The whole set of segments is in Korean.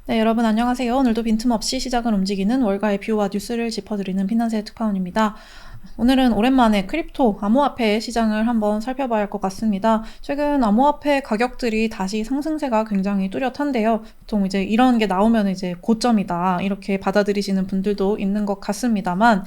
네, 여러분 안녕하세요. 오늘도 빈틈없이 시장을 움직이는 월가의 뷰와 뉴스를 짚어드리는 피난새 특파원입니다. 오늘은 오랜만에 크립토, 암호화폐 시장을 한번 살펴봐야 할 것 같습니다. 최근 암호화폐 가격들이 다시 상승세가 굉장히 뚜렷한데요. 보통 이제 이런 게 나오면 이제 고점이다, 이렇게 받아들이시는 분들도 있는 것 같습니다만,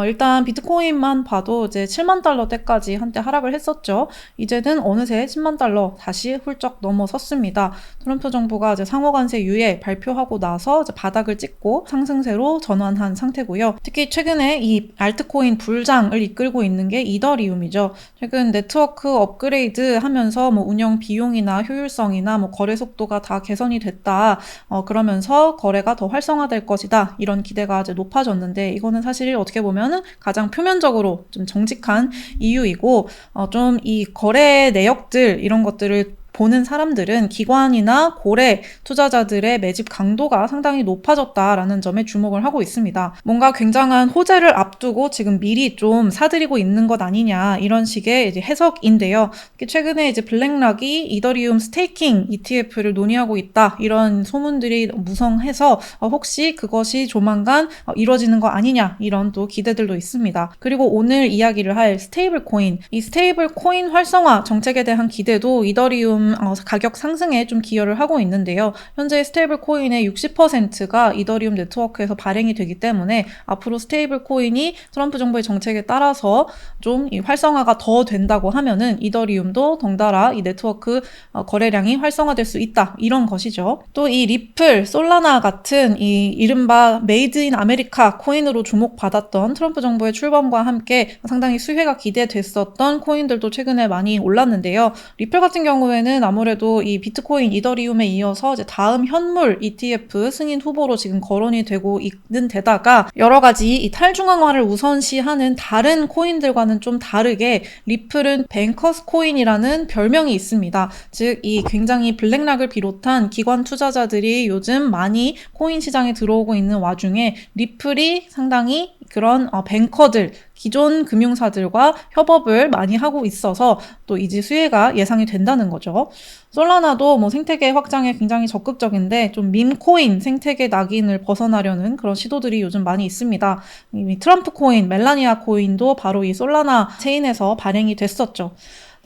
일단 비트코인만 봐도 이제 7만 달러대까지 한때 하락을 했었죠. 이제는 어느새 10만 달러 다시 훌쩍 넘어섰습니다. 트럼프 정부가 이제 상호관세 유예 발표하고 나서 이제 바닥을 찍고 상승세로 전환한 상태고요. 특히 최근에 이 알트코인 불장을 이끌고 있는 게 이더리움이죠. 최근 네트워크 업그레이드 하면서 뭐 운영 비용이나 효율성이나 뭐 거래 속도가 다 개선이 됐다. 그러면서 거래가 더 활성화될 것이다. 이런 기대가 이제 높아졌는데, 이거는 사실 어떻게 보면 가장 표면적으로 좀 정직한 이유이고, 좀 이 거래 내역들 이런 것들을 보는 사람들은 기관이나 고래 투자자들의 매집 강도가 상당히 높아졌다라는 점에 주목을 하고 있습니다. 뭔가 굉장한 호재를 앞두고 지금 미리 좀 사들이고 있는 것 아니냐, 이런 식의 이제 해석인데요. 최근에 이제 블랙락이 이더리움 스테이킹 ETF를 논의하고 있다, 이런 소문들이 무성해서 혹시 그것이 조만간 이루어지는 거 아니냐, 이런 또 기대들도 있습니다. 그리고 오늘 이야기를 할 스테이블 코인, 이 스테이블 코인 활성화 정책에 대한 기대도 이더리움 가격 상승에 좀 기여를 하고 있는데요. 현재 스테이블 코인의 60%가 이더리움 네트워크에서 발행이 되기 때문에 앞으로 스테이블 코인이 트럼프 정부의 정책에 따라서 좀 이 활성화가 더 된다고 하면은 이더리움도 덩달아 이 네트워크 거래량이 활성화될 수 있다, 이런 것이죠. 또 이 리플, 솔라나 같은 이 이른바 메이드 인 아메리카 코인으로 주목받았던 트럼프 정부의 출범과 함께 상당히 수혜가 기대됐었던 코인들도 최근에 많이 올랐는데요. 리플 같은 경우에는 아무래도 이 비트코인, 이더리움에 이어서 이제 다음 현물 ETF 승인 후보로 지금 거론이 되고 있는 데다가, 여러 가지 이 탈중앙화를 우선시하는 다른 코인들과는 좀 다르게 리플은 뱅커스 코인이라는 별명이 있습니다. 즉 이 굉장히 블랙락을 비롯한 기관 투자자들이 요즘 많이 코인 시장에 들어오고 있는 와중에 리플이 상당히 그런 뱅커들, 기존 금융사들과 협업을 많이 하고 있어서 또 이제 수혜가 예상이 된다는 거죠. 솔라나도 뭐 생태계 확장에 굉장히 적극적인데, 좀 밈코인 생태계 낙인을 벗어나려는 그런 시도들이 요즘 많이 있습니다. 이미 트럼프 코인, 멜라니아 코인도 바로 이 솔라나 체인에서 발행이 됐었죠.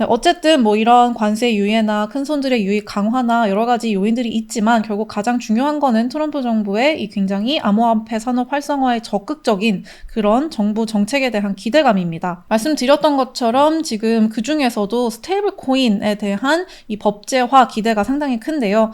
어쨌든 뭐 이런 관세 유예나 큰 손들의 유입 강화나 여러 가지 요인들이 있지만, 결국 가장 중요한 거는 트럼프 정부의 이 굉장히 암호화폐 산업 활성화에 적극적인 그런 정부 정책에 대한 기대감입니다. 말씀드렸던 것처럼 지금 그 중에서도 스테이블 코인에 대한 이 법제화 기대가 상당히 큰데요.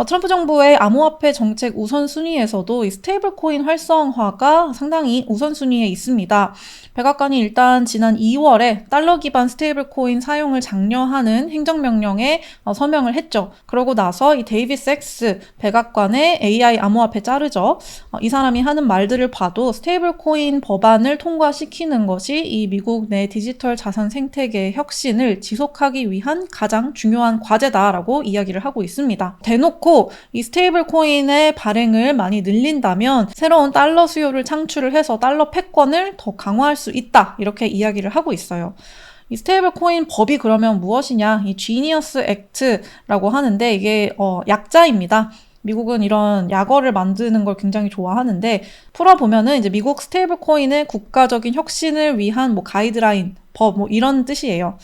트럼프 정부의 암호화폐 정책 우선순위에서도 이 스테이블 코인 활성화가 상당히 우선순위에 있습니다. 백악관이 일단 지난 2월에 달러 기반 스테이블 코인 사용을 장려하는 행정명령에 서명을 했죠. 그러고 나서 이 데이빗 섹스 백악관의 AI 암호화폐 자르죠. 이 사람이 하는 말들을 봐도 스테이블 코인 법안을 통과시키는 것이 이 미국 내 디지털 자산 생태계 혁신을 지속하기 위한 가장 중요한 과제다라고 이야기를 하고 있습니다. 대놓고 이 스테이블 코인의 발행을 많이 늘린다면 새로운 달러 수요를 창출을 해서 달러 패권을 더 강화할 수 있다, 이렇게 이야기를 하고 있어요. 이 스테이블 코인 법이 그러면 무엇이냐? 이 지니어스 액트라고 하는데, 이게 약자입니다. 미국은 이런 약어를 만드는 걸 굉장히 좋아하는데, 풀어보면은 이제 미국 스테이블 코인의 국가적인 혁신을 위한 뭐 가이드라인, 법, 뭐 이런 뜻이에요.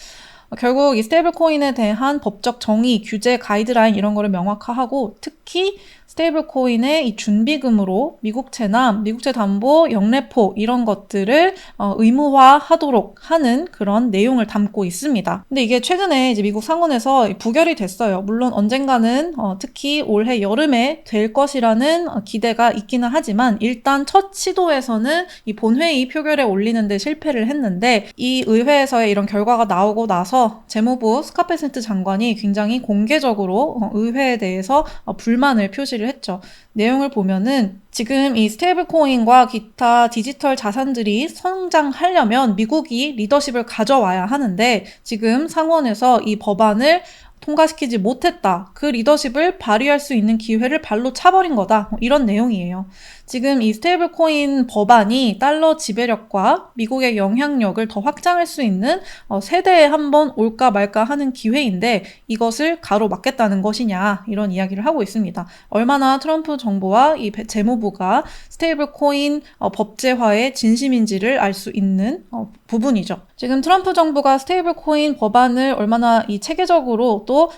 결국 이 스테이블 코인에 대한 법적 정의, 규제, 가이드라인 이런 거를 명확화하고, 특히 스테이블 코인의 이 준비금으로 미국채나 미국채 담보, 영래포 이런 것들을 의무화하도록 하는 그런 내용을 담고 있습니다. 근데 이게 최근에 이제 미국 상원에서 부결이 됐어요. 물론 언젠가는 특히 올해 여름에 될 것이라는 기대가 있기는 하지만, 일단 첫 시도에서는 이 본회의 표결에 올리는데 실패를 했는데, 이 의회에서의 이런 결과가 나오고 나서 재무부 스카페센트 장관이 굉장히 공개적으로 의회에 대해서 불만을 표시를 했죠. 내용을 보면은 지금 이 스테이블 코인과 기타 디지털 자산들이 성장하려면 미국이 리더십을 가져와야 하는데, 지금 상원에서 이 법안을 통과시키지 못했다. 그 리더십을 발휘할 수 있는 기회를 발로 차버린 거다. 이런 내용이에요. 지금 이 스테이블 코인 법안이 달러 지배력과 미국의 영향력을 더 확장할 수 있는 세대에 한번 올까 말까 하는 기회인데 이것을 가로막겠다는 것이냐 이런 이야기를 하고 있습니다. 얼마나 트럼프 정부와 이 재무부가 스테이블 코인 법제화의 진심인지를 알 수 있는 부분이죠. 지금 트럼프 정부가 스테이블 코인 법안을 얼마나 이 체계적으로 또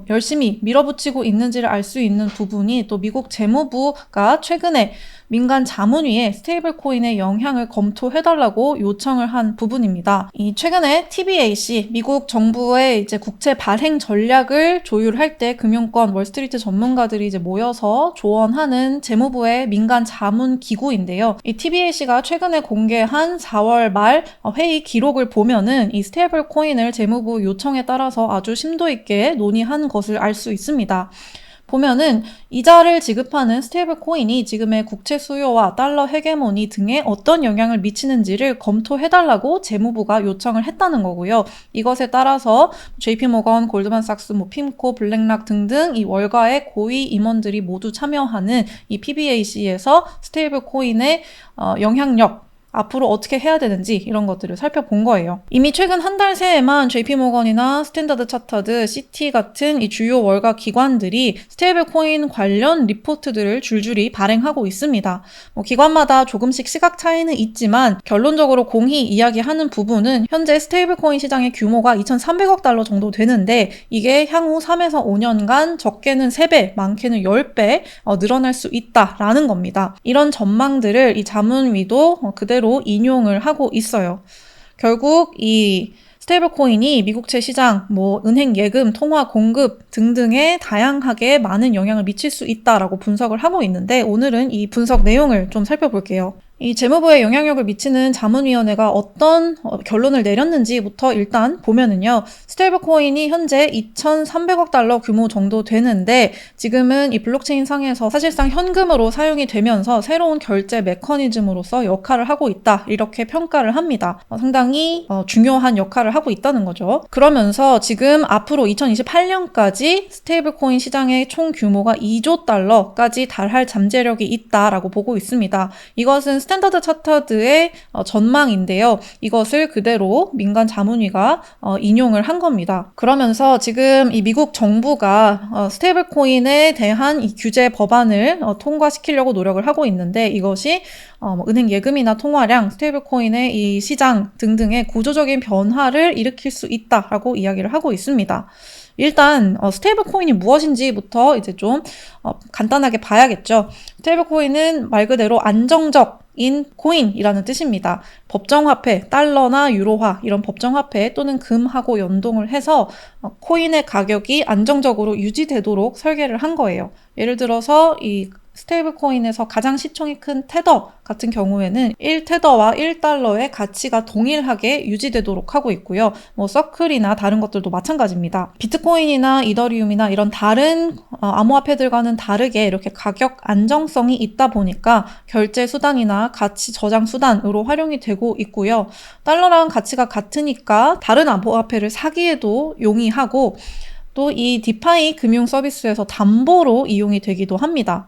열심히 밀어붙이고 있는지를 알 수 있는 부분이 또 미국 재무부가 최근에 민간 자문위에 스테이블 코인의 영향을 검토해달라고 요청을 한 부분입니다. 이 최근에 TBAC, 미국 정부의 이제 국채 발행 전략을 조율할 때 금융권 월스트리트 전문가들이 이제 모여서 조언하는 재무부의 민간 자문 기구인데요. 이 TBAC가 최근에 공개한 4월 말 회의 기록을 보면은 이 스테이블 코인을 재무부 요청에 따라서 아주 심도 있게 논의한 것을 알 수 있습니다. 보면은 이자를 지급하는 스테이블 코인이 지금의 국채 수요와 달러 헤게모니 등에 어떤 영향을 미치는지를 검토해달라고 재무부가 요청을 했다는 거고요. 이것에 따라서 JP모건, 골드만삭스, 핌코, 블랙락 등등 이 월가의 고위 임원들이 모두 참여하는 이 PBAC에서 스테이블 코인의 영향력 앞으로 어떻게 해야 되는지 이런 것들을 살펴본 거예요. 이미 최근 한 달 새에만 JP모건이나 스탠다드 차터드, 시티 같은 이 주요 월가 기관들이 스테이블 코인 관련 리포트들을 줄줄이 발행하고 있습니다. 기관마다 조금씩 시각 차이는 있지만 결론적으로 공히 이야기하는 부분은 현재 스테이블 코인 시장의 규모가 2,300억 달러 정도 되는데 이게 향후 3에서 5년간 적게는 3배, 많게는 10배 늘어날 수 있다라는 겁니다. 이런 전망들을 이 자문위도 그대로 인용을 하고 있어요. 결국 이 스테이블 코인이 미국채 시장, 은행 예금, 통화 공급 등등에 다양하게 많은 영향을 미칠 수 있다라고 분석을 하고 있는데 오늘은 이 분석 내용을 좀 살펴볼게요. 이 재무부에 영향력을 미치는 자문위원회가 어떤 결론을 내렸는지부터 일단 보면은요. 스테이블 코인이 현재 2,300억 달러 규모 정도 되는데 지금은 이 블록체인 상에서 사실상 현금으로 사용이 되면서 새로운 결제 메커니즘으로서 역할을 하고 있다. 이렇게 평가를 합니다. 상당히 중요한 역할을 하고 있다는 거죠. 그러면서 지금 앞으로 2028년까지 스테이블 코인 시장의 총 규모가 2조 달러까지 달할 잠재력이 있다라고 보고 있습니다. 이것은 스탠다드 차터드의 전망인데요. 이것을 그대로 민간 자문위가 인용을 한 겁니다. 그러면서 지금 이 미국 정부가 스테이블 코인에 대한 이 규제 법안을 통과시키려고 노력을 하고 있는데 이것이 은행 예금이나 통화량, 스테이블 코인의 이 시장 등등의 구조적인 변화를 일으킬 수 있다라고 이야기를 하고 있습니다. 일단 스테이블 코인이 무엇인지부터 이제 좀 간단하게 봐야겠죠. 스테이블 코인은 말 그대로 안정적인 코인이라는 뜻입니다. 법정화폐, 달러나 유로화 이런 법정화폐 또는 금하고 연동을 해서 코인의 가격이 안정적으로 유지되도록 설계를 한 거예요. 예를 들어서 이 스테이블 코인에서 가장 시총이 큰 테더 같은 경우에는 1테더와 1달러의 가치가 동일하게 유지되도록 하고 있고요. 서클이나 다른 것들도 마찬가지입니다. 비트코인이나 이더리움이나 이런 다른 암호화폐들과는 다르게 이렇게 가격 안정성이 있다 보니까 결제 수단이나 가치 저장 수단으로 활용이 되고 있고요. 달러랑 가치가 같으니까 다른 암호화폐를 사기에도 용이하고 또 이 디파이 금융 서비스에서 담보로 이용이 되기도 합니다.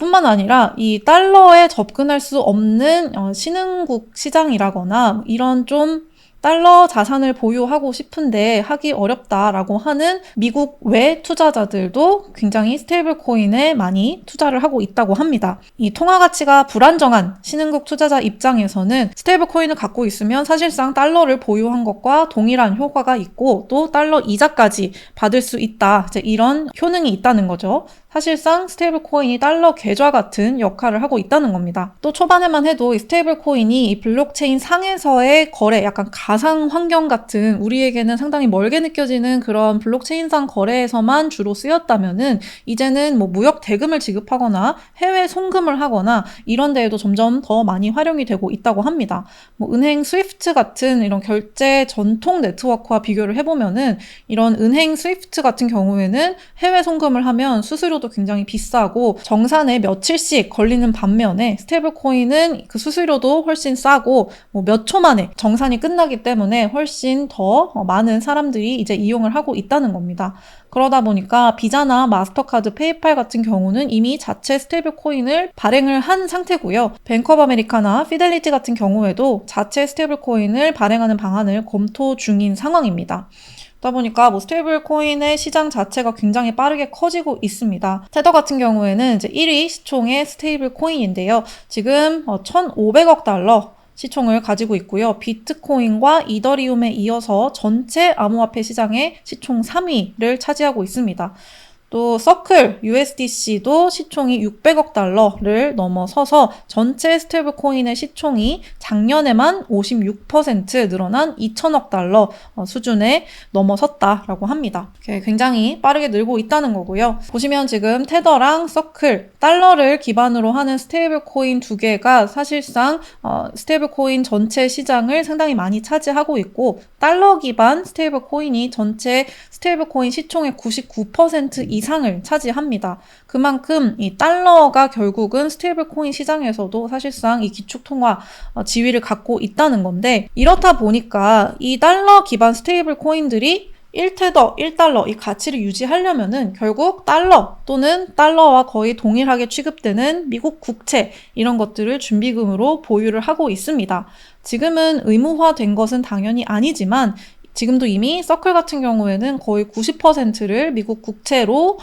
뿐만 아니라 이 달러에 접근할 수 없는 신흥국 시장이라거나 이런 좀 달러 자산을 보유하고 싶은데 하기 어렵다라고 하는 미국 외 투자자들도 굉장히 스테이블 코인에 많이 투자를 하고 있다고 합니다. 이 통화 가치가 불안정한 신흥국 투자자 입장에서는 스테이블 코인을 갖고 있으면 사실상 달러를 보유한 것과 동일한 효과가 있고 또 달러 이자까지 받을 수 있다. 이제 이런 효능이 있다는 거죠. 사실상 스테이블 코인이 달러 계좌 같은 역할을 하고 있다는 겁니다. 또 초반에만 해도 이 스테이블 코인이 이 블록체인 상에서의 거래, 약간 가상 환경 같은 우리에게는 상당히 멀게 느껴지는 그런 블록체인상 거래에서만 주로 쓰였다면은 이제는 무역 대금을 지급하거나 해외 송금을 하거나 이런 데에도 점점 더 많이 활용이 되고 있다고 합니다. 은행 스위프트 같은 이런 결제 전통 네트워크와 비교를 해보면은 이런 은행 스위프트 같은 경우에는 해외 송금을 하면 수수료도 굉장히 비싸고 정산에 며칠씩 걸리는 반면에 스테이블 코인은 그 수수료도 훨씬 싸고 몇 초 만에 정산이 끝나기 비싸기 때문에 훨씬 더 많은 사람들이 이제 이용을 하고 있다는 겁니다. 그러다 보니까 비자나 마스터카드, 페이팔 같은 경우는 이미 자체 스테이블 코인을 발행을 한 상태고요. 뱅크 오브 아메리카나 피델리티 같은 경우에도 자체 스테이블 코인을 발행하는 방안을 검토 중인 상황입니다. 그러다 보니까 스테이블 코인의 시장 자체가 굉장히 빠르게 커지고 있습니다. 테더 같은 경우에는 이제 1위 시총의 스테이블 코인인데요. 지금 1,500억 달러 시총을 가지고 있고요. 비트코인과 이더리움에 이어서 전체 암호화폐 시장의 시총 3위를 차지하고 있습니다. 또 서클 USDC도 시총이 600억 달러를 넘어서서 전체 스테이블 코인의 시총이 작년에만 56% 늘어난 2천억 달러 수준에 넘어섰다라고 합니다. 굉장히 빠르게 늘고 있다는 거고요. 보시면 지금 테더랑 서클, 달러를 기반으로 하는 스테이블 코인 두 개가 사실상 스테이블 코인 전체 시장을 상당히 많이 차지하고 있고, 달러 기반 스테이블 코인이 전체 스테이블 코인 시총의 99% 이상을 차지합니다. 그만큼 이 달러가 결국은 스테이블 코인 시장에서도 사실상 이 기축통화 지위를 갖고 있다는 건데, 이렇다 보니까 이 달러 기반 스테이블 코인들이 1테더, 1달러 이 가치를 유지하려면은 결국 달러 또는 달러와 거의 동일하게 취급되는 미국 국채 이런 것들을 준비금으로 보유를 하고 있습니다. 지금은 의무화된 것은 당연히 아니지만 지금도 이미 서클 같은 경우에는 거의 90%를 미국 국채로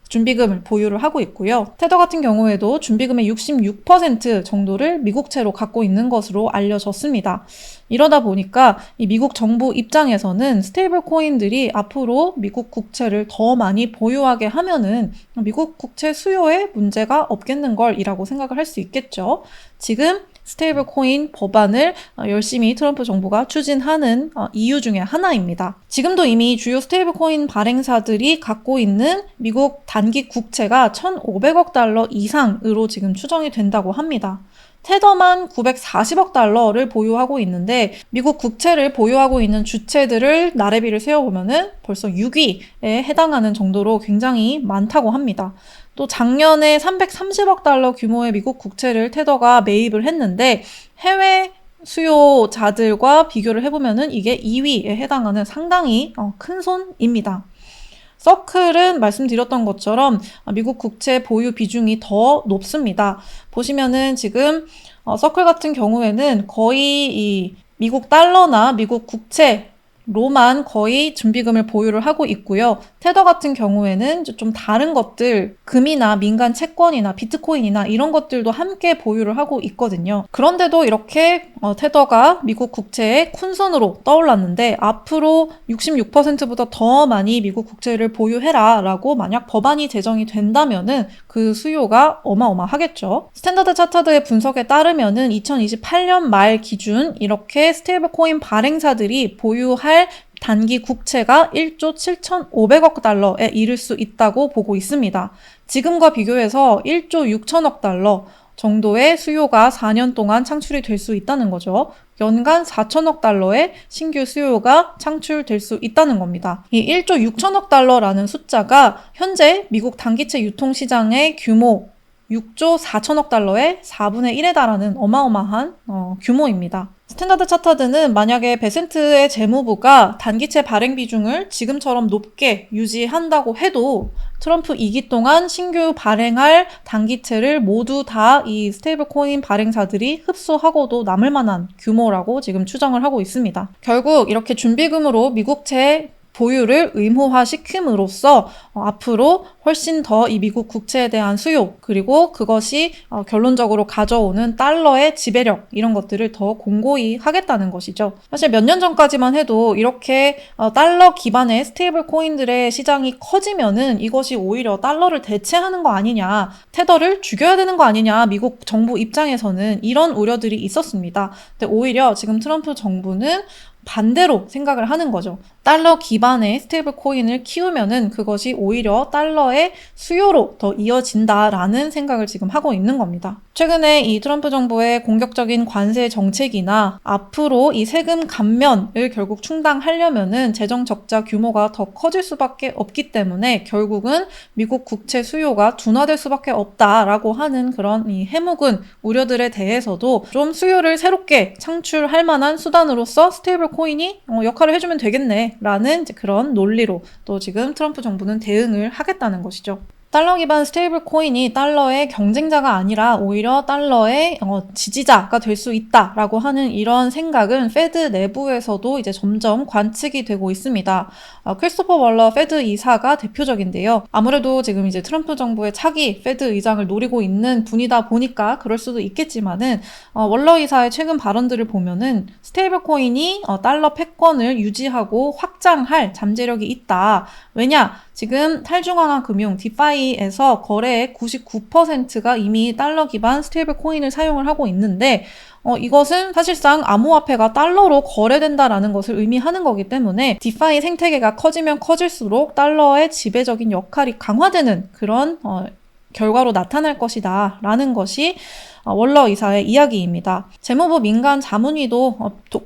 준비금을 보유를 하고 있고요. 테더 같은 경우에도 준비금의 66% 정도를 미국채로 갖고 있는 것으로 알려졌습니다. 이러다 보니까 이 미국 정부 입장에서는 스테이블 코인들이 앞으로 미국 국채를 더 많이 보유하게 하면은 미국 국채 수요에 문제가 없겠는 걸이라고 생각을 할 수 있겠죠. 지금 스테이블 코인 법안을 열심히 트럼프 정부가 추진하는 이유 중에 하나입니다. 지금도 이미 주요 스테이블 코인 발행사들이 갖고 있는 미국 단기 국채가 1,500억 달러 이상으로 지금 추정이 된다고 합니다. 테더만 940억 달러를 보유하고 있는데 미국 국채를 보유하고 있는 주체들을 나래비를 세워보면은 벌써 6위에 해당하는 정도로 굉장히 많다고 합니다. 또 작년에 330억 달러 규모의 미국 국채를 테더가 매입을 했는데 해외 수요자들과 비교를 해보면은 이게 2위에 해당하는 상당히 큰 손입니다. 서클은 말씀드렸던 것처럼 미국 국채 보유 비중이 더 높습니다. 보시면은 지금 서클 같은 경우에는 거의 이 미국 달러나 미국 국채로만 거의 준비금을 보유를 하고 있고요. 테더 같은 경우에는 좀 다른 것들, 금이나 민간 채권이나 비트코인이나 이런 것들도 함께 보유를 하고 있거든요. 그런데도 이렇게 테더가 미국 국채의 큰손으로 떠올랐는데 앞으로 66%보다 더 많이 미국 국채를 보유해라 라고 만약 법안이 제정이 된다면은 그 수요가 어마어마하겠죠. 스탠다드 차터드의 분석에 따르면은 2028년 말 기준 이렇게 스테이블 코인 발행사들이 보유할 단기 국채가 1조 7,500억 달러에 이를 수 있다고 보고 있습니다. 지금과 비교해서 1조 6천억 달러 정도의 수요가 4년 동안 창출이 될 수 있다는 거죠. 연간 4천억 달러의 신규 수요가 창출될 수 있다는 겁니다. 이 1조 6천억 달러라는 숫자가 현재 미국 단기채 유통시장의 규모 6조 4천억 달러의 4분의 1에 달하는 어마어마한 규모입니다. 스탠다드 차터드는 만약에 베센트의 재무부가 단기채 발행 비중을 지금처럼 높게 유지한다고 해도 트럼프 2기 동안 신규 발행할 단기채를 모두 다 이 스테이블 코인 발행사들이 흡수하고도 남을 만한 규모라고 지금 추정을 하고 있습니다. 결국 이렇게 준비금으로 미국채 보유를 의무화시킴으로써 앞으로 훨씬 더 이 미국 국채에 대한 수요, 그리고 그것이 결론적으로 가져오는 달러의 지배력 이런 것들을 더 공고히 하겠다는 것이죠. 사실 몇 년 전까지만 해도 이렇게 달러 기반의 스테이블 코인들의 시장이 커지면은 이것이 오히려 달러를 대체하는 거 아니냐, 테더를 죽여야 되는 거 아니냐, 미국 정부 입장에서는 이런 우려들이 있었습니다. 근데 오히려 지금 트럼프 정부는 반대로 생각을 하는 거죠. 달러 기반의 스테이블 코인을 키우면은 그것이 오히려 달러의 수요로 더 이어진다라는 생각을 지금 하고 있는 겁니다. 최근에 이 트럼프 정부의 공격적인 관세 정책이나 앞으로 이 세금 감면을 결국 충당하려면은 재정 적자 규모가 더 커질 수밖에 없기 때문에 결국은 미국 국채 수요가 둔화될 수밖에 없다라고 하는 그런 이 해묵은 우려들에 대해서도 좀 수요를 새롭게 창출할 만한 수단으로서 스테이블 코인이 역할을 해주면 되겠네 라는 이제 그런 논리로 또 지금 트럼프 정부는 대응을 하겠다는 것이죠. 달러 기반 스테이블 코인이 달러의 경쟁자가 아니라 오히려 달러의 지지자가 될 수 있다라고 하는 이런 생각은 페드 내부에서도 이제 점점 관측이 되고 있습니다. 크리스토퍼 월러 페드 이사가 대표적인데요. 아무래도 지금 이제 트럼프 정부의 차기 페드 의장을 노리고 있는 분이다 보니까 그럴 수도 있겠지만은 월러 이사의 최근 발언들을 보면은 스테이블 코인이 달러 패권을 유지하고 확장할 잠재력이 있다. 왜냐? 지금 탈중앙화 금융 디파이에서 거래의 99%가 이미 달러 기반 스테이블 코인을 사용을 하고 있는데 이것은 사실상 암호화폐가 달러로 거래된다라는 것을 의미하는 거기 때문에 디파이 생태계가 커지면 커질수록 달러의 지배적인 역할이 강화되는 그런 결과로 나타날 것이다 라는 것이 월러 이사의 이야기입니다. 재무부 민간 자문위도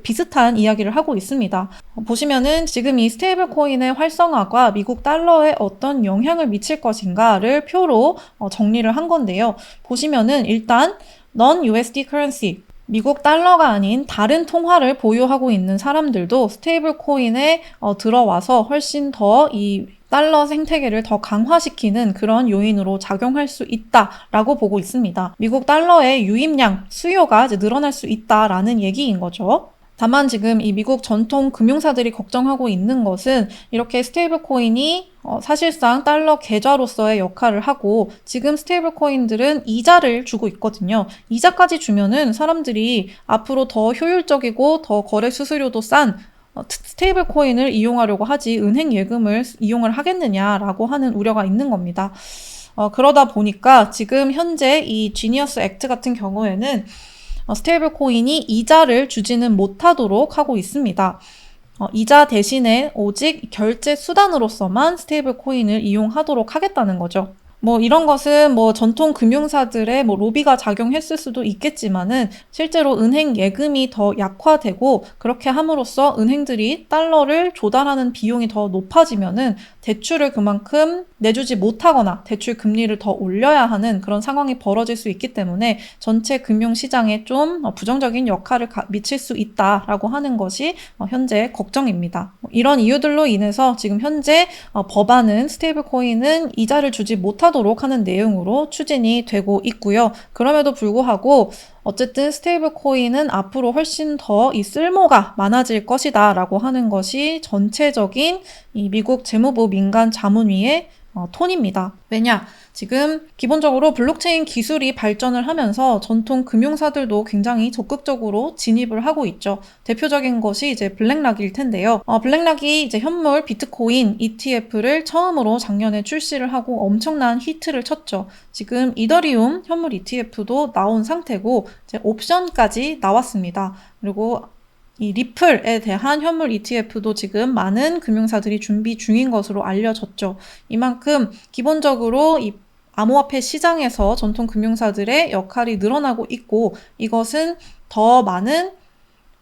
비슷한 이야기를 하고 있습니다. 보시면은 지금 이 스테이블 코인의 활성화가 미국 달러에 어떤 영향을 미칠 것인가를 표로 정리를 한 건데요. 보시면은 일단 non-USD currency 미국 달러가 아닌 다른 통화를 보유하고 있는 사람들도 스테이블 코인에 들어와서 훨씬 더 이 달러 생태계를 더 강화시키는 그런 요인으로 작용할 수 있다라고 보고 있습니다. 미국 달러의 유입량, 수요가 이제 늘어날 수 있다라는 얘기인 거죠. 다만 지금 이 미국 전통 금융사들이 걱정하고 있는 것은 이렇게 스테이블 코인이 사실상 달러 계좌로서의 역할을 하고 지금 스테이블 코인들은 이자를 주고 있거든요. 이자까지 주면은 사람들이 앞으로 더 효율적이고 더 거래 수수료도 싼 스테이블 코인을 이용하려고 하지 은행 예금을 이용을 하겠느냐라고 하는 우려가 있는 겁니다. 그러다 보니까 지금 현재 이 지니어스 액트 같은 경우에는 스테이블 코인이 이자를 주지는 못하도록 하고 있습니다. 이자 대신에 오직 결제 수단으로서만 스테이블 코인을 이용하도록 하겠다는 거죠. 이런 것은 전통 금융사들의 로비가 작용했을 수도 있겠지만은 실제로 은행 예금이 더 약화되고 그렇게 함으로써 은행들이 달러를 조달하는 비용이 더 높아지면은 대출을 그만큼 내주지 못하거나 대출 금리를 더 올려야 하는 그런 상황이 벌어질 수 있기 때문에 전체 금융시장에 좀 부정적인 역할을 미칠 수 있다라고 하는 것이 현재 걱정입니다. 이런 이유들로 인해서 지금 현재 법안은 스테이블 코인은 이자를 주지 못하도록 하는 내용으로 추진이 되고 있고요. 그럼에도 불구하고 어쨌든 스테이블 코인은 앞으로 훨씬 더 이 쓸모가 많아질 것이다 라고 하는 것이 전체적인 이 미국 재무부 민간 자문위의 톤입니다. 왜냐? 지금 기본적으로 블록체인 기술이 발전을 하면서 전통 금융사들도 굉장히 적극적으로 진입을 하고 있죠. 대표적인 것이 이제 블랙락일 텐데요. 블랙락이 이제 현물 비트코인 ETF를 처음으로 작년에 출시를 하고 엄청난 히트를 쳤죠. 지금 이더리움 현물 ETF도 나온 상태고 이제 옵션까지 나왔습니다. 그리고 이 리플에 대한 현물 ETF도 지금 많은 금융사들이 준비 중인 것으로 알려졌죠. 이만큼 기본적으로 이 암호화폐 시장에서 전통 금융사들의 역할이 늘어나고 있고 이것은 더 많은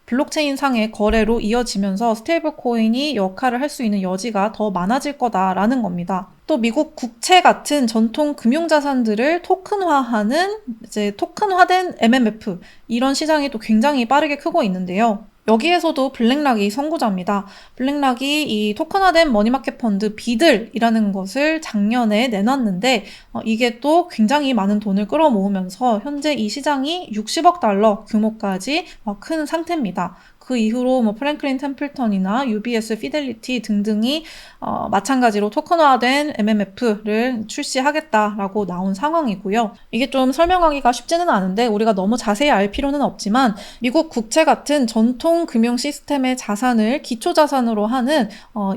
블록체인 상의 거래로 이어지면서 스테이블 코인이 역할을 할 수 있는 여지가 더 많아질 거다라는 겁니다. 또 미국 국채 같은 전통 금융자산들을 토큰화하는 이제 토큰화된 MMF 이런 시장이 또 굉장히 빠르게 크고 있는데요. 여기에서도 블랙락이 선구자입니다. 블랙락이 이 토큰화된 머니마켓 펀드 비들이라는 것을 작년에 내놨는데 이게 또 굉장히 많은 돈을 끌어모으면서 현재 이 시장이 60억 달러 규모까지 큰 상태입니다. 그 이후로 프랭클린 템플턴이나 UBS 피델리티 등등이 마찬가지로 토큰화된 MMF를 출시하겠다라고 나온 상황이고요. 이게 좀 설명하기가 쉽지는 않은데 우리가 너무 자세히 알 필요는 없지만 미국 국채 같은 전통 금융 시스템의 자산을 기초 자산으로 하는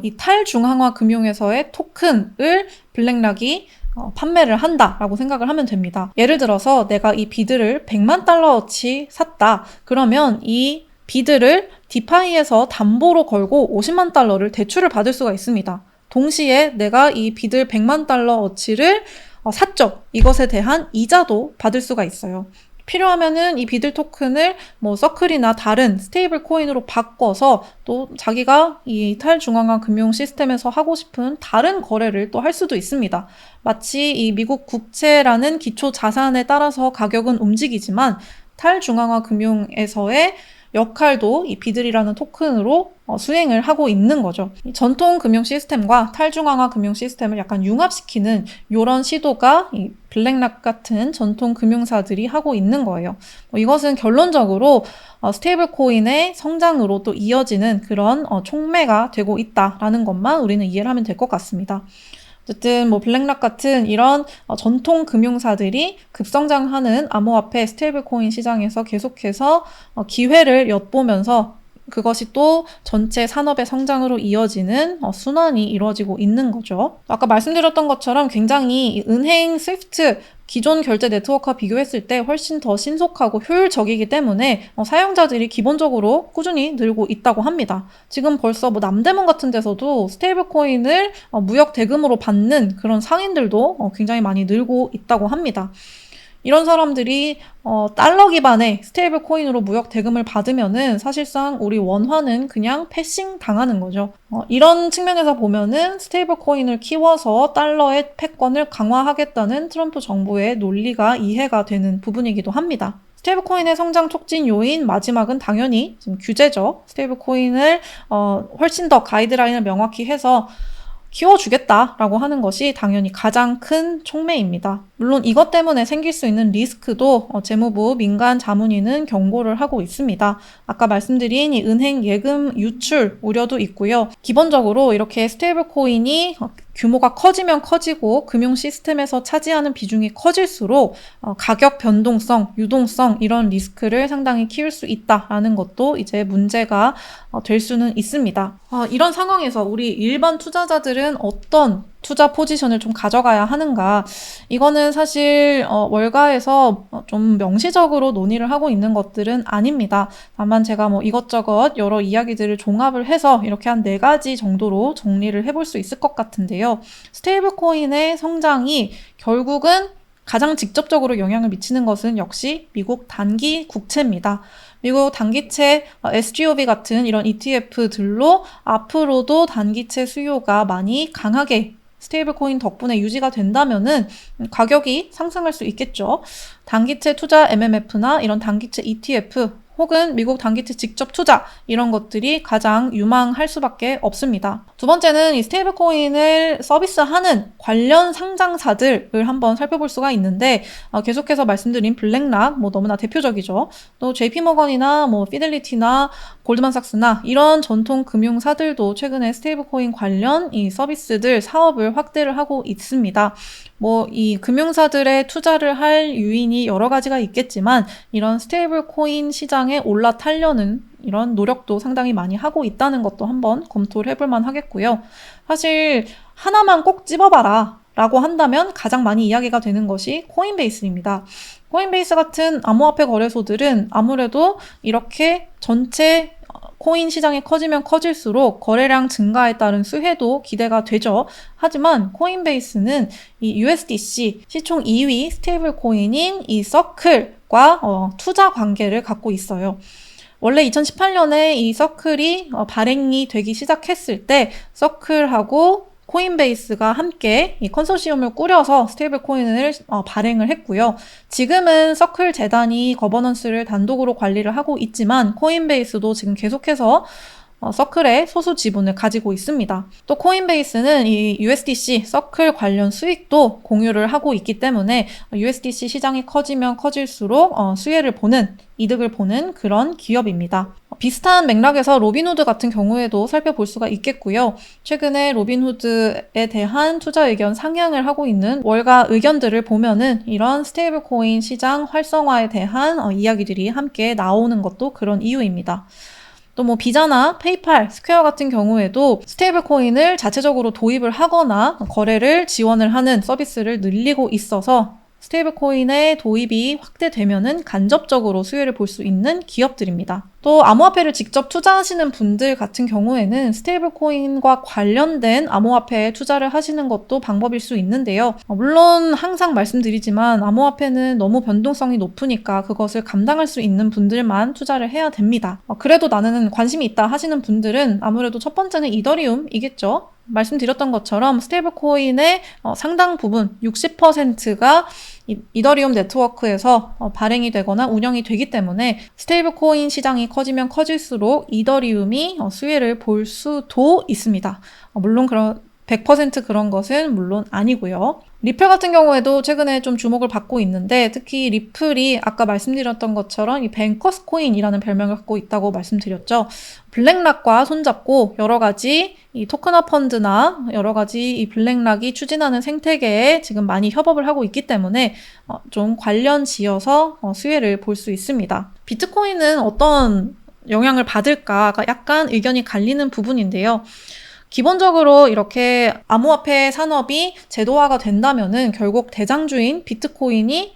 이 탈중앙화 금융에서의 토큰을 블랙락이 판매를 한다라고 생각을 하면 됩니다. 예를 들어서 내가 이 비드를 100만 달러어치 샀다. 그러면 이 비드를 디파이에서 담보로 걸고 50만 달러를 대출을 받을 수가 있습니다. 동시에 내가 이 비들 100만 달러 어치를 샀죠. 이것에 대한 이자도 받을 수가 있어요. 필요하면은 이 비들 토큰을 뭐 서클이나 다른 스테이블 코인으로 바꿔서 또 자기가 이 탈중앙화 금융 시스템에서 하고 싶은 다른 거래를 또 할 수도 있습니다. 마치 이 미국 국채라는 기초 자산에 따라서 가격은 움직이지만 탈중앙화 금융에서의 역할도 이 비들이라는 토큰으로 수행을 하고 있는 거죠. 전통 금융 시스템과 탈중앙화 금융 시스템을 약간 융합시키는 이런 시도가 이 블랙락 같은 전통 금융사들이 하고 있는 거예요. 이것은 결론적으로 스테이블 코인의 성장으로 또 이어지는 그런 촉매가 되고 있다라는 것만 우리는 이해를 하면 될 것 같습니다. 어쨌든 뭐 블랙락 같은 이런 전통 금융사들이 급성장하는 암호화폐 스테이블 코인 시장에서 계속해서 기회를 엿보면서 그것이 또 전체 산업의 성장으로 이어지는 순환이 이루어지고 있는 거죠. 아까 말씀드렸던 것처럼 굉장히 은행 스위프트 기존 결제 네트워크와 비교했을 때 훨씬 더 신속하고 효율적이기 때문에 사용자들이 기본적으로 꾸준히 늘고 있다고 합니다. 지금 벌써 뭐 남대문 같은 데서도 스테이블 코인을 무역 대금으로 받는 그런 상인들도 굉장히 많이 늘고 있다고 합니다. 이런 사람들이 달러 기반의 스테이블 코인으로 무역 대금을 받으면은 사실상 우리 원화는 그냥 패싱 당하는 거죠. 이런 측면에서 보면은 스테이블 코인을 키워서 달러의 패권을 강화하겠다는 트럼프 정부의 논리가 이해가 되는 부분이기도 합니다. 스테이블 코인의 성장 촉진 요인 마지막은 당연히 지금 규제죠. 스테이블 코인을 훨씬 더 가이드라인을 명확히 해서 키워주겠다라고 하는 것이 당연히 가장 큰 촉매입니다. 물론 이것 때문에 생길 수 있는 리스크도 재무부 민간 자문위는 경고를 하고 있습니다. 아까 말씀드린 이 은행 예금 유출 우려도 있고요. 기본적으로 이렇게 스테이블 코인이 규모가 커지면 커지고 금융 시스템에서 차지하는 비중이 커질수록 가격 변동성, 유동성 이런 리스크를 상당히 키울 수 있다라는 것도 이제 문제가 될 수는 있습니다. 이런 상황에서 우리 일반 투자자들은 어떤 투자 포지션을 좀 가져가야 하는가? 이거는 사실 월가에서 좀 명시적으로 논의를 하고 있는 것들은 아닙니다. 다만 제가 뭐 이것저것 여러 이야기들을 종합을 해서 이렇게 한 4가지 정도로 정리를 해볼 수 있을 것 같은데요. 스테이블 코인의 성장이 결국은 가장 직접적으로 영향을 미치는 것은 역시 미국 단기 국채입니다. 미국 단기채 SGOV 같은 이런 ETF들로 앞으로도 단기채 수요가 많이 강하게 스테이블 코인 덕분에 유지가 된다면은 가격이 상승할 수 있겠죠. 단기채 투자 MMF나 이런 단기채 ETF 혹은 미국 단기채 직접 투자 이런 것들이 가장 유망할 수밖에 없습니다. 두 번째는 이 스테이블 코인을 서비스하는 관련 상장사들을 한번 살펴볼 수가 있는데 계속해서 말씀드린 블랙락 뭐 너무나 대표적이죠. 또 JP모건이나 뭐 피델리티나 골드만삭스나 이런 전통 금융사들도 최근에 스테이블 코인 관련 이 서비스들 사업을 확대를 하고 있습니다. 뭐 이 금융사들의 투자를 할 유인이 여러 가지가 있겠지만 이런 스테이블 코인 시장에 올라타려는 이런 노력도 상당히 많이 하고 있다는 것도 한번 검토를 해볼 만 하겠고요. 사실 하나만 꼭 집어봐라 라고 한다면 가장 많이 이야기가 되는 것이 코인베이스입니다. 코인베이스 같은 암호화폐 거래소들은 아무래도 이렇게 전체 코인 시장이 커지면 커질수록 거래량 증가에 따른 수혜도 기대가 되죠. 하지만 코인베이스는 이 USDC 시총 2위 스테이블 코인인 이 서클과 투자 관계를 갖고 있어요. 원래 2018년에 이 서클이 발행이 되기 시작했을 때 서클하고 코인베이스가 함께 이 컨소시엄을 꾸려서 스테이블 코인을 발행을 했고요. 지금은 서클 재단이 거버넌스를 단독으로 관리를 하고 있지만 코인베이스도 지금 계속해서 서클의 소수 지분을 가지고 있습니다. 또 코인베이스는 이 USDC 서클 관련 수익도 공유를 하고 있기 때문에 USDC 시장이 커지면 커질수록 수혜를 보는, 이득을 보는 그런 기업입니다. 비슷한 맥락에서 로빈후드 같은 경우에도 살펴볼 수가 있겠고요. 최근에 로빈후드에 대한 투자 의견 상향을 하고 있는 월가 의견들을 보면은 이런 스테이블 코인 시장 활성화에 대한 이야기들이 함께 나오는 것도 그런 이유입니다. 또 뭐 비자나 페이팔, 스퀘어 같은 경우에도 스테이블 코인을 자체적으로 도입을 하거나 거래를 지원을 하는 서비스를 늘리고 있어서 스테이블 코인의 도입이 확대되면은 간접적으로 수혜를 볼 수 있는 기업들입니다. 또 암호화폐를 직접 투자하시는 분들 같은 경우에는 스테이블 코인과 관련된 암호화폐에 투자를 하시는 것도 방법일 수 있는데요. 물론 항상 말씀드리지만 암호화폐는 너무 변동성이 높으니까 그것을 감당할 수 있는 분들만 투자를 해야 됩니다. 그래도 나는 관심이 있다 하시는 분들은 아무래도 첫 번째는 이더리움이겠죠. 말씀드렸던 것처럼 스테이블 코인의 상당 부분 60%가 이더리움 네트워크에서 발행이 되거나 운영이 되기 때문에 스테이블 코인 시장이 커지면 커질수록 이더리움이 수혜를 볼 수도 있습니다. 물론 100% 그런 것은 물론 아니고요. 리플 같은 경우에도 최근에 좀 주목을 받고 있는데 특히 리플이 아까 말씀드렸던 것처럼 이 뱅커스 코인이라는 별명을 갖고 있다고 말씀드렸죠. 블랙락과 손잡고 여러 가지 이 토큰화 펀드나 여러 가지 이 블랙락이 추진하는 생태계에 지금 많이 협업을 하고 있기 때문에 좀 관련 지어서 수혜를 볼 수 있습니다. 비트코인은 어떤 영향을 받을까가 약간 의견이 갈리는 부분인데요. 기본적으로 이렇게 암호화폐 산업이 제도화가 된다면은 결국 대장주인 비트코인이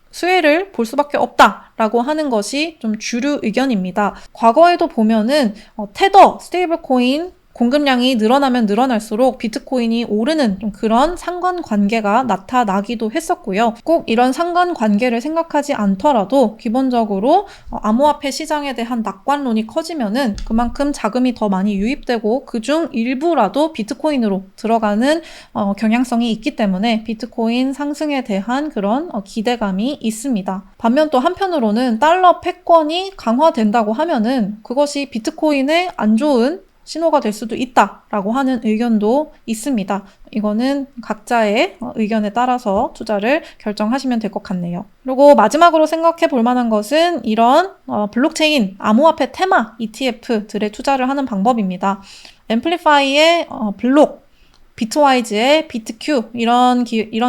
수혜를 볼 수밖에 없다라고 하는 것이 좀 주류 의견입니다. 과거에도 보면은 테더, 스테이블 코인 공급량이 늘어나면 늘어날수록 비트코인이 오르는 좀 그런 상관관계가 나타나기도 했었고요. 꼭 이런 상관관계를 생각하지 않더라도 기본적으로 암호화폐 시장에 대한 낙관론이 커지면은 그만큼 자금이 더 많이 유입되고 그중 일부라도 비트코인으로 들어가는 경향성이 있기 때문에 비트코인 상승에 대한 그런 기대감이 있습니다. 반면 또 한편으로는 달러 패권이 강화된다고 하면은 그것이 비트코인에 안 좋은 신호가 될 수도 있다라고 하는 의견도 있습니다. 이거는 각자의 의견에 따라서 투자를 결정하시면 될 것 같네요. 그리고 마지막으로 생각해 볼 만한 것은 이런 블록체인 암호화폐 테마 ETF들에 투자를 하는 방법입니다. 앰플리파이의 블록, 비트와이즈의 비트큐 이런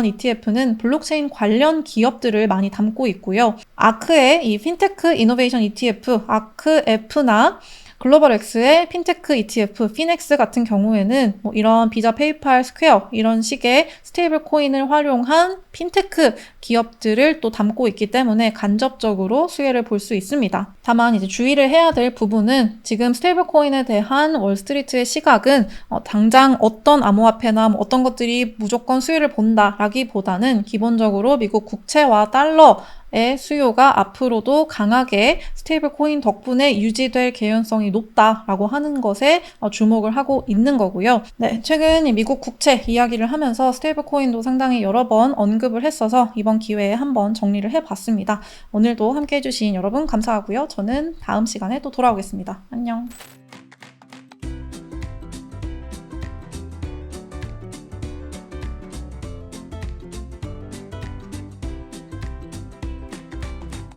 ETF는 블록체인 관련 기업들을 많이 담고 있고요. 아크의 이 핀테크 이노베이션 ETF, 아크F나 글로벌엑스의 핀테크 ETF, 피넥스 같은 경우에는 이런 비자, 페이팔, 스퀘어 이런 식의 스테이블 코인을 활용한 핀테크 기업들을 또 담고 있기 때문에 간접적으로 수혜를 볼 수 있습니다. 다만 이제 주의를 해야 될 부분은 지금 스테이블 코인에 대한 월스트리트의 시각은 당장 어떤 암호화폐나 어떤 것들이 무조건 수혜를 본다라기보다는 기본적으로 미국 국채와 달러의 수요가 앞으로도 강하게 스테이블 코인 덕분에 유지될 개연성이 높다라고 하는 것에 주목을 하고 있는 거고요. 네, 최근 미국 국채 이야기를 하면서 스테이블 코인도 상당히 여러 번 언급을 했어서 이번 기회에 한번 정리를 해봤습니다. 오늘도 함께 해주신 여러분 감사하고요. 저는 다음 시간에 또 돌아오겠습니다. 안녕.